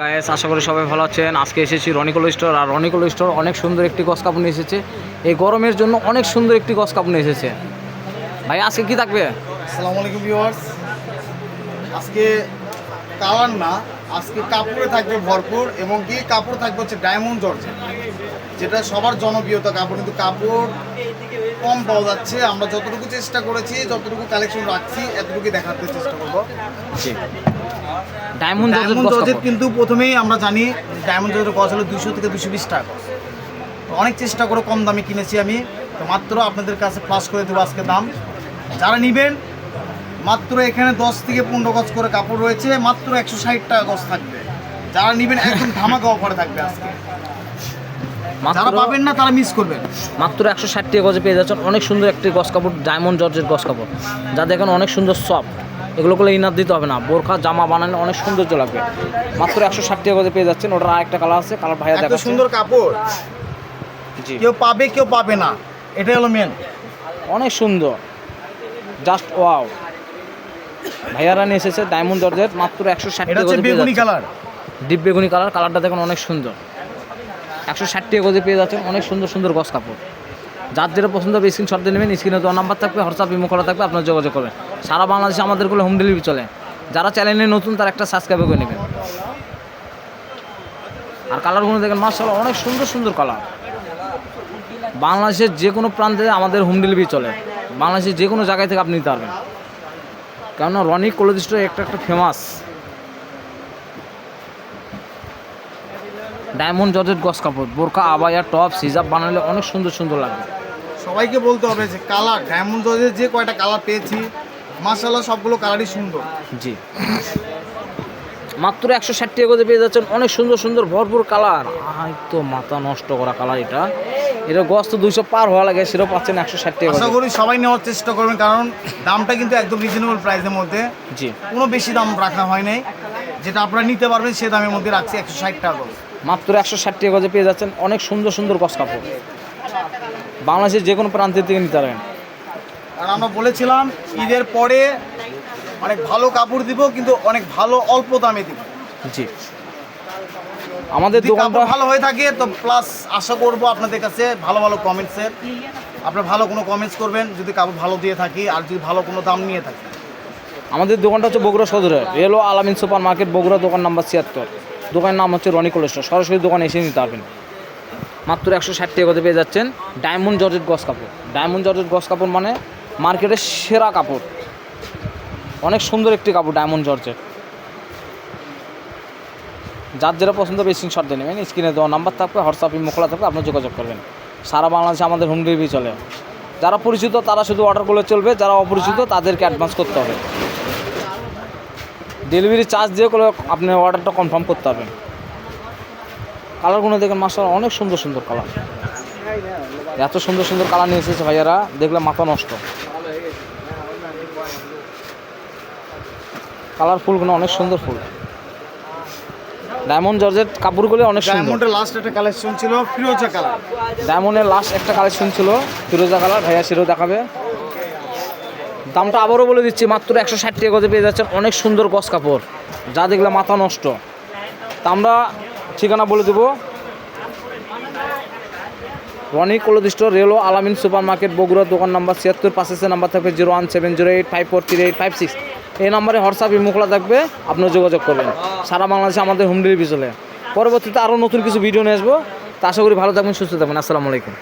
Guys আশা করি সবাই ভালো আছেন। আজকে এসেছি রনিকল স্টোর। আর রনিকল স্টোর অনেক সুন্দর একটি গস কাপড় নিয়ে এসেছে। এই গরমের জন্য অনেক সুন্দর একটি গস কাপড় নিয়ে এসেছে। ভাই আজকে কি থাকবে? আসসালামু আলাইকুম ভিউয়ার্স। আজকে কালার না, আজকে কাপড়ে থাকবে ভরপুর এবং কি কাপড় থাকবে হচ্ছে ডায়মন্ড জর্জেট, যেটা সবার জনপ্রিয়তা কাপড়, কিন্তু কাপড় কম পাওয়া যাচ্ছে। আমরা যতটুকু চেষ্টা করেছি, যতটুকু কালেকশন রাখছি, এতটুকু দেখাতে চেষ্টা করবো। জি, ডায়মন্ড জর্জেট কিন্তু প্রথমেই আমরা জানি ডায়মন্ড জর্জেটের গজ হলো 200 থেকে 220 টাকা। তো অনেক চেষ্টা করে কম দামে কিনেছি আমি, তো মাত্র আপনাদের কাছে প্লাস করে দেবো আজকে দাম। যারা নেবেন মাত্র এখানে 10 থেকে 15 গজ করে কাপড় রয়েছে, মাত্র 160 টাকা গজ থাকবে। যারা নেবেন একদম ধামাকা অফারে থাকবে আজকে। যারা পাবেন না তারা মিস করবেন। মাত্র 160 টাকা গজে পেয়ে যাচ্ছেন অনেক সুন্দর একটি গস কাপড়, ডায়মন্ড জর্জেট গস কাপড়, যা দেখেন অনেক সুন্দর সফট। এগুলো করলে ইনার দিতে হবে না, বোরখা জামা বানালে অনেক সৌন্দর্য লাগবে। মাত্র 160 টাকা গজে পেয়ে যাচ্ছেন। ওটার আরেকটা কালার আছে, কালার ভাইয়া দেখো। সুন্দর কাপড়, জি, কেউ পাবে কেউ পাবে না, এটাই হলো মেন। অনেক সুন্দর, জাস্ট ওয়াও। ভাইয়ারা নিয়ে এসেছে ডায়মন্ড জর্জেট মাত্র 160 টাকা গজে পেয়ে যাচ্ছেন। কালার, ডিপ বেগুনি কালার, কালারটা দেখুন অনেক সুন্দর। 160 টাকা গজে পেয়ে যাচ্ছেন অনেক সুন্দর সুন্দর গস কাপড়। যার যেটা পছন্দ হবে স্ক্রিনশট দিয়ে নেবেন। স্ক্রিনে দেওয়া নাম্বার থাকবে, হোয়াটসঅ্যাপ ইমো করা থাকবে, আপনার যোগাযোগ করবেন। সারা বাংলাদেশে আমাদেরগুলো হোম ডেলিভারি চলে। যারা চ্যানেলে নতুন তারা একটা সাবস্ক্রাইব করে নেবেন। আর কালারগুলো দেখেন মাশাআল্লাহ অনেক সুন্দর সুন্দর কালার। বাংলাদেশের যে কোনো প্রান্তে আমাদের হোম ডেলিভারি চলে। বাংলাদেশের যে কোনো জায়গায় থেকে আপনি নিতে পারবেন, কেননা রনি ক্লথ স্টোর একটা ফেমাস। ডায়মন্ড জর্জেট গস কাপড়, বোরকা আবায়া টপ সিজাব বানালে অনেক সুন্দর সুন্দর লাগবে। সবাইকে বলতে হবে যে কালার ডায়মন্ড জর্জের যে কয়টা কালার পেয়েছি মাশাআল্লাহ সবগুলো কালারই সুন্দর। জি, মাত্র 160 টাকা গজে পেয়ে যাচ্ছেন অনেক সুন্দর সুন্দর ভরপুর কালার। তো মাথা নষ্ট করা কালার। এটা গজ তো 200 পার হওয়া লাগে, সেটাও পাচ্ছেন 160 টাকা। আশা করি সবাই নেওয়ার চেষ্টা করবেন, কারণ দামটা কিন্তু একদম রিজনেবল প্রাইসের মধ্যে। জি, কোনো বেশি দাম রাখা হয় নাই, যেটা আপনারা নিতে পারবেন সে দামের মধ্যে রাখছি 160 টাকা। মাত্র 160 টাকা গজে পেয়ে যাচ্ছেন অনেক সুন্দর সুন্দর গস কাপড়। বাংলাদেশের যে কোনো প্রান্তের থেকে নিতে পারবেন। আর আমরা বলেছিলাম ঈদের পরে অনেক ভালো কাপড় দিব, কিন্তু অনেক ভালো অল্প দামে দিব। জি, আমাদের দোকানটা ভালো হয়ে থাকে তো প্লাস আশা করব আপনাদের কাছে ভালো ভালো কমেন্টসের। আপনারা ভালো কোনো কমেন্টস করবেন যদি কাপড় ভালো দিয়ে থাকি, আর যদি ভালো কোনো দাম নিয়ে থাকি। আমাদের দোকানটা হচ্ছে বগুড়া সদরে, রেলো আলামিন সুপার মার্কেট, বগুড়া, দোকান নাম্বার 76। দোকানের নাম হচ্ছে রনিকল স্টোর। সরাসরি দোকানে এসে নিতে পারবেন। মাত্র 160 টাকা গজে পেয়ে যাচ্ছেন ডায়মন্ড জর্জেট গস কাপড়। ডায়মন্ড জর্জেট গস কাপড় মানে মার্কেটের সেরা কাপড়। অনেক সুন্দর একটি কাপড় ডায়মন্ড জর্জেট। যার যেটা পছন্দ হবে স্ক্রিনশট দিয়ে নেবেন। স্ক্রিনে দেওয়া নাম্বার থাকবে, হোয়াটসঅ্যাপ ইমো খোলা থাকবে, আপনি যোগাযোগ করবেন। সারা বাংলাদেশে আমাদের হোম ডেলিভারি চলে। যারা পরিচিত তারা শুধু অর্ডার করলে চলবে, যারা অপরিচিত তাদেরকে অ্যাডভান্স করতে হবে। ডেলিভারি চার্জ দিয়ে করে আপনি অর্ডারটা কনফার্ম করতে পারবেন। কালারগুলো দেখেন মাশাআল্লাহ অনেক সুন্দর সুন্দর কালার। এত সুন্দর সুন্দর কালার নিয়ে এসেছে ভাইয়ারা, দেখলে মাথা নষ্ট। কালারফুলগুলো অনেক সুন্দর ফুল। ডায়মন্ড জর্জেট কাপড়গুলো অনেক সুন্দর। ডায়মন্ডের লাস্ট একটা কালেকশন ছিল ফিরোজা কালার। ডায়মন্ডের লাস্ট একটা কালেকশন ছিল ফিরোজা কালার। ভাইয়া সেটাও দেখাবে। দামটা আবারও বলে দিচ্ছি, মাত্র 160 টাকা গজে পেয়ে যাচ্ছেন অনেক সুন্দর গস কাপড়, যা দেখলে মাথা নষ্ট। তা আমরা ঠিকানা বলে দেবো, রনি ক্লথ স্টোর, রেলো আলামিন সুপার মার্কেট, বগুড়া, দোকান নাম্বার 76। পাশে নাম্বার থাকবে 01708543856। এই নাম্বারে হোয়াটসঅ্যাপ ইমো খোলা থাকবে, আপনারা যোগাযোগ করবেন। সারা বাংলাদেশে আমাদের হোম ডেলিভারি চলে। পরবর্তীতে আরও নতুন কিছু ভিডিও নিয়ে আসবো। তা আশা করি ভালো থাকবেন, সুস্থ থাকবেন। আসসালামু আলাইকুম।